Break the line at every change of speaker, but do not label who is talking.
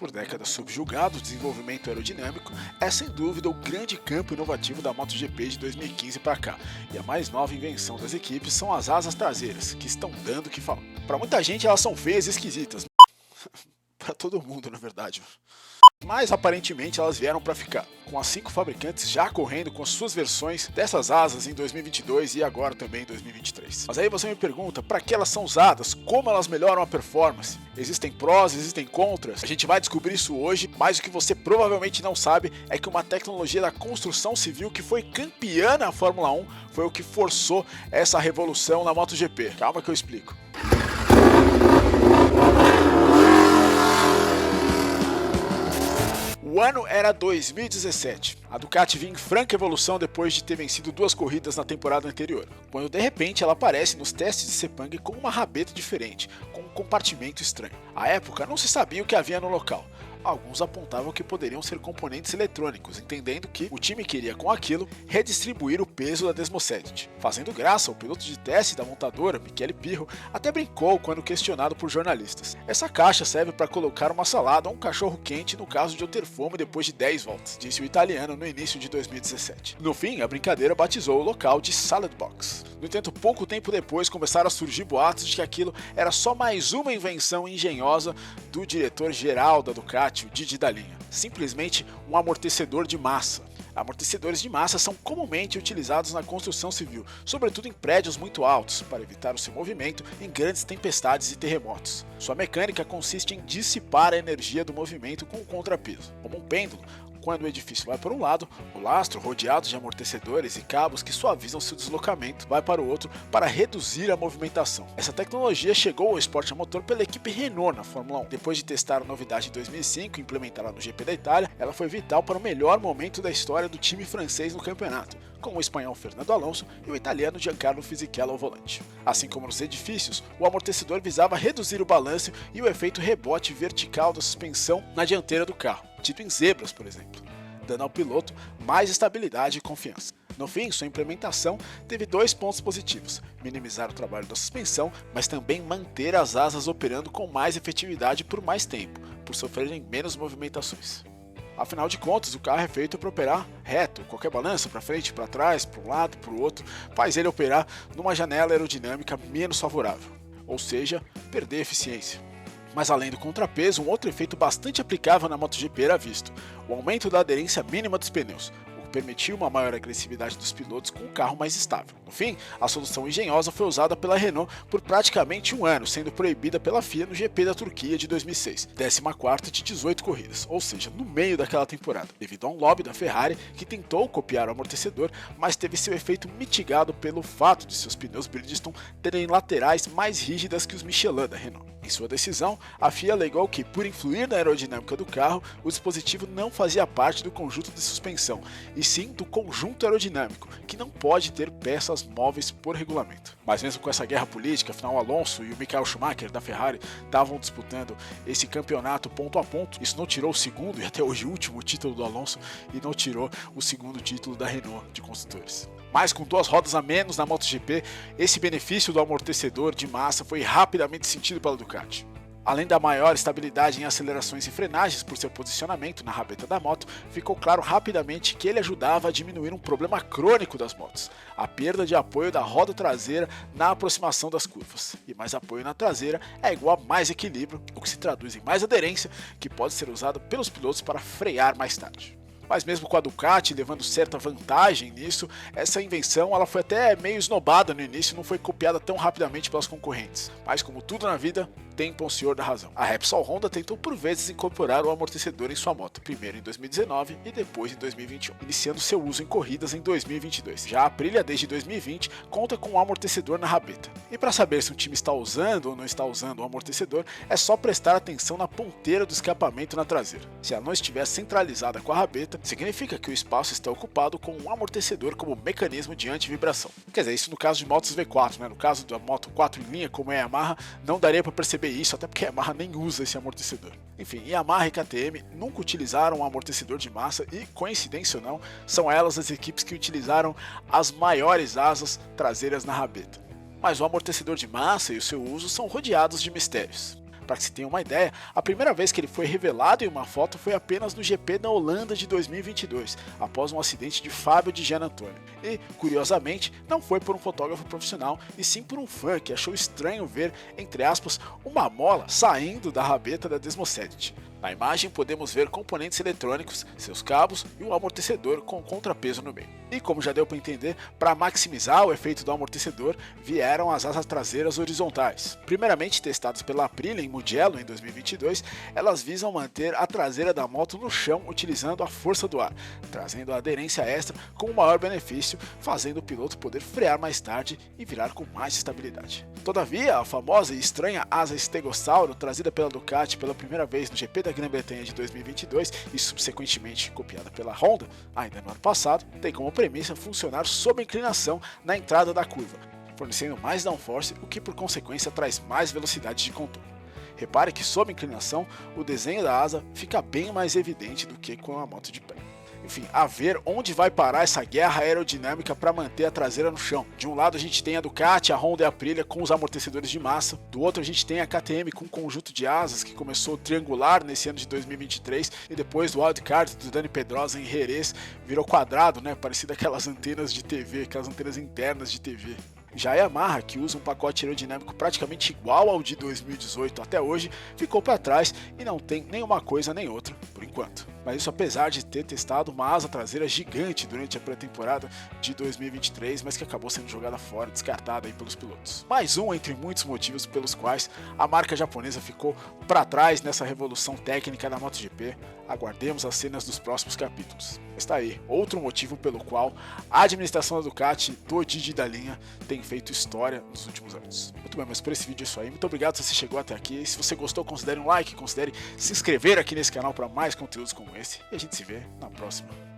Por décadas subjugado, o desenvolvimento aerodinâmico é sem dúvida o grande campo inovativo da MotoGP de 2015 para cá, e a mais nova invenção das equipes são as asas traseiras, que estão dando o que falar. Para muita gente elas são feias e esquisitas, para todo mundo na verdade, mas aparentemente elas vieram para ficar, com as 5 fabricantes já correndo com suas versões dessas asas em 2022 e agora também em 2023. Mas aí você me pergunta, para que elas são usadas? Como elas melhoram a performance? Existem prós, existem contras? A gente vai descobrir isso hoje, mas o que você provavelmente não sabe é que uma tecnologia da construção civil que foi campeã na Fórmula 1 foi o que forçou essa revolução na MotoGP. Calma que eu explico. O ano era 2017. A Ducati vinha em franca evolução depois de ter vencido 2 corridas na temporada anterior, quando de repente ela aparece nos testes de Sepang com uma rabeta diferente, com um compartimento estranho. À época não se sabia o que havia no local. Alguns apontavam que poderiam ser componentes eletrônicos, entendendo que o time queria com aquilo redistribuir o peso da Desmosedit. Fazendo graça, o piloto de teste da montadora, Michele Pirro, até brincou quando questionado por jornalistas. Essa caixa serve para colocar uma salada ou um cachorro quente no caso de eu ter fome depois de 10 voltas, disse o italiano no início de 2017. No fim, a brincadeira batizou o local de Salad Box. No entanto, pouco tempo depois começaram a surgir boatos de que aquilo era só mais uma invenção engenhosa do diretor-geral da Ducati, o Didi da linha. Simplesmente um amortecedor de massa. Amortecedores de massa são comumente utilizados na construção civil, sobretudo em prédios muito altos, para evitar o seu movimento em grandes tempestades e terremotos. Sua mecânica consiste em dissipar a energia do movimento com o contrapeso, como um pêndulo. Quando o edifício vai para um lado, o lastro, rodeado de amortecedores e cabos que suavizam seu deslocamento, vai para o outro para reduzir a movimentação. Essa tecnologia chegou ao esporte a motor pela equipe Renault na Fórmula 1. Depois de testar a novidade em 2005 e implementá-la no GP da Itália, ela foi vital para o melhor momento da história do time francês no campeonato, com o espanhol Fernando Alonso e o italiano Giancarlo Fisichella ao volante. Assim como nos edifícios, o amortecedor visava reduzir o balanço e o efeito rebote vertical da suspensão na dianteira do carro, tido em zebras, por exemplo, dando ao piloto mais estabilidade e confiança. No fim, sua implementação teve 2 pontos positivos: minimizar o trabalho da suspensão, mas também manter as asas operando com mais efetividade por mais tempo, por sofrerem menos movimentações. Afinal de contas, o carro é feito para operar reto, qualquer balança para frente, para trás, para um lado, para o outro, faz ele operar numa janela aerodinâmica menos favorável, ou seja, perder eficiência. Mas além do contrapeso, um outro efeito bastante aplicável na MotoGP era visto: o aumento da aderência mínima dos pneus, o que permitiu uma maior agressividade dos pilotos com um carro mais estável. No fim, a solução engenhosa foi usada pela Renault por praticamente um ano, sendo proibida pela FIA no GP da Turquia de 2006, 14ª de 18 corridas, ou seja, no meio daquela temporada, devido a um lobby da Ferrari que tentou copiar o amortecedor, mas teve seu efeito mitigado pelo fato de seus pneus Bridgestone terem laterais mais rígidas que os Michelin da Renault. Em sua decisão, a FIA alegou que, por influir na aerodinâmica do carro, o dispositivo não fazia parte do conjunto de suspensão, e sim do conjunto aerodinâmico, que não pode ter peças móveis por regulamento. Mas mesmo com essa guerra política, afinal Alonso e o Michael Schumacher da Ferrari estavam disputando esse campeonato ponto a ponto. Isso não tirou o segundo e até hoje o último título do Alonso, e não tirou o segundo título da Renault de construtores. Mas com 2 rodas a menos na MotoGP, esse benefício do amortecedor de massa foi rapidamente sentido pela Ducati. Além da maior estabilidade em acelerações e frenagens por seu posicionamento na rabeta da moto, ficou claro rapidamente que ele ajudava a diminuir um problema crônico das motos: a perda de apoio da roda traseira na aproximação das curvas. E mais apoio na traseira é igual a mais equilíbrio, o que se traduz em mais aderência, que pode ser usado pelos pilotos para frear mais tarde. Mas mesmo com a Ducati levando certa vantagem nisso, essa invenção ela foi até meio esnobada no início e não foi copiada tão rapidamente pelas concorrentes. Mas como tudo na vida, tempo é o senhor da razão. A Repsol Honda tentou por vezes incorporar o amortecedor em sua moto, primeiro em 2019 e depois em 2021, iniciando seu uso em corridas em 2022. Já a Aprilia, desde 2020, conta com um amortecedor na rabeta. E para saber se um time está usando ou não está usando o amortecedor, é só prestar atenção na ponteira do escapamento na traseira. Se ela não estiver centralizada com a rabeta, significa que o espaço está ocupado com um amortecedor como mecanismo de antivibração. Quer dizer, isso no caso de motos V4, né? No caso da moto 4 em linha, como é a Yamaha, não daria para perceber isso, até porque a Yamaha nem usa esse amortecedor. Enfim, Yamaha e KTM nunca utilizaram um amortecedor de massa e, coincidência ou não, são elas as equipes que utilizaram as maiores asas traseiras na rabeta. Mas o amortecedor de massa e o seu uso são rodeados de mistérios. Para que se tenha uma ideia, a primeira vez que ele foi revelado em uma foto foi apenas no GP da Holanda de 2022, após um acidente de Fábio de Gianantonio. E, curiosamente, não foi por um fotógrafo profissional, e sim por um fã que achou estranho ver, entre aspas, uma mola saindo da rabeta da Desmosedit. Na imagem podemos ver componentes eletrônicos, seus cabos e um amortecedor com contrapeso no meio. E como já deu para entender, para maximizar o efeito do amortecedor, vieram as asas traseiras horizontais. Primeiramente testadas pela Aprilia em Mugello em 2022, elas visam manter a traseira da moto no chão utilizando a força do ar, trazendo a aderência extra com um maior benefício, fazendo o piloto poder frear mais tarde e virar com mais estabilidade. Todavia, a famosa e estranha asa Stegossauro, trazida pela Ducati pela primeira vez no GP da Grã-Bretanha de 2022 e subsequentemente copiada pela Honda, ainda no ano passado, tem como premissa funcionar sob inclinação na entrada da curva, fornecendo mais downforce, o que por consequência traz mais velocidade de contorno. Repare que sob inclinação, o desenho da asa fica bem mais evidente do que com a moto de pé. Enfim, a ver onde vai parar essa guerra aerodinâmica para manter a traseira no chão. De um lado a gente tem a Ducati, a Honda e a Aprilia com os amortecedores de massa. Do outro a gente tem a KTM com um conjunto de asas que começou triangular nesse ano de 2023 e depois do wildcard do Dani Pedrosa em Jerez virou quadrado, né? Parecido aquelas antenas de TV, aquelas antenas internas de TV. Já a Yamaha, que usa um pacote aerodinâmico praticamente igual ao de 2018 até hoje, ficou para trás e não tem nenhuma coisa nem outra por enquanto. Mas isso apesar de ter testado uma asa traseira gigante durante a pré-temporada de 2023, mas que acabou sendo jogada fora, descartada aí pelos pilotos. Mais um entre muitos motivos pelos quais a marca japonesa ficou para trás nessa revolução técnica da MotoGP. Aguardemos as cenas dos próximos capítulos. Está aí, outro motivo pelo qual a administração da Ducati, do Didi da linha, tem feito história nos últimos anos. Muito bem, mas por esse vídeo é isso aí. Muito obrigado se você chegou até aqui. Se você gostou, considere um like, considere se inscrever aqui nesse canal para mais conteúdos como esse. E a gente se vê na próxima.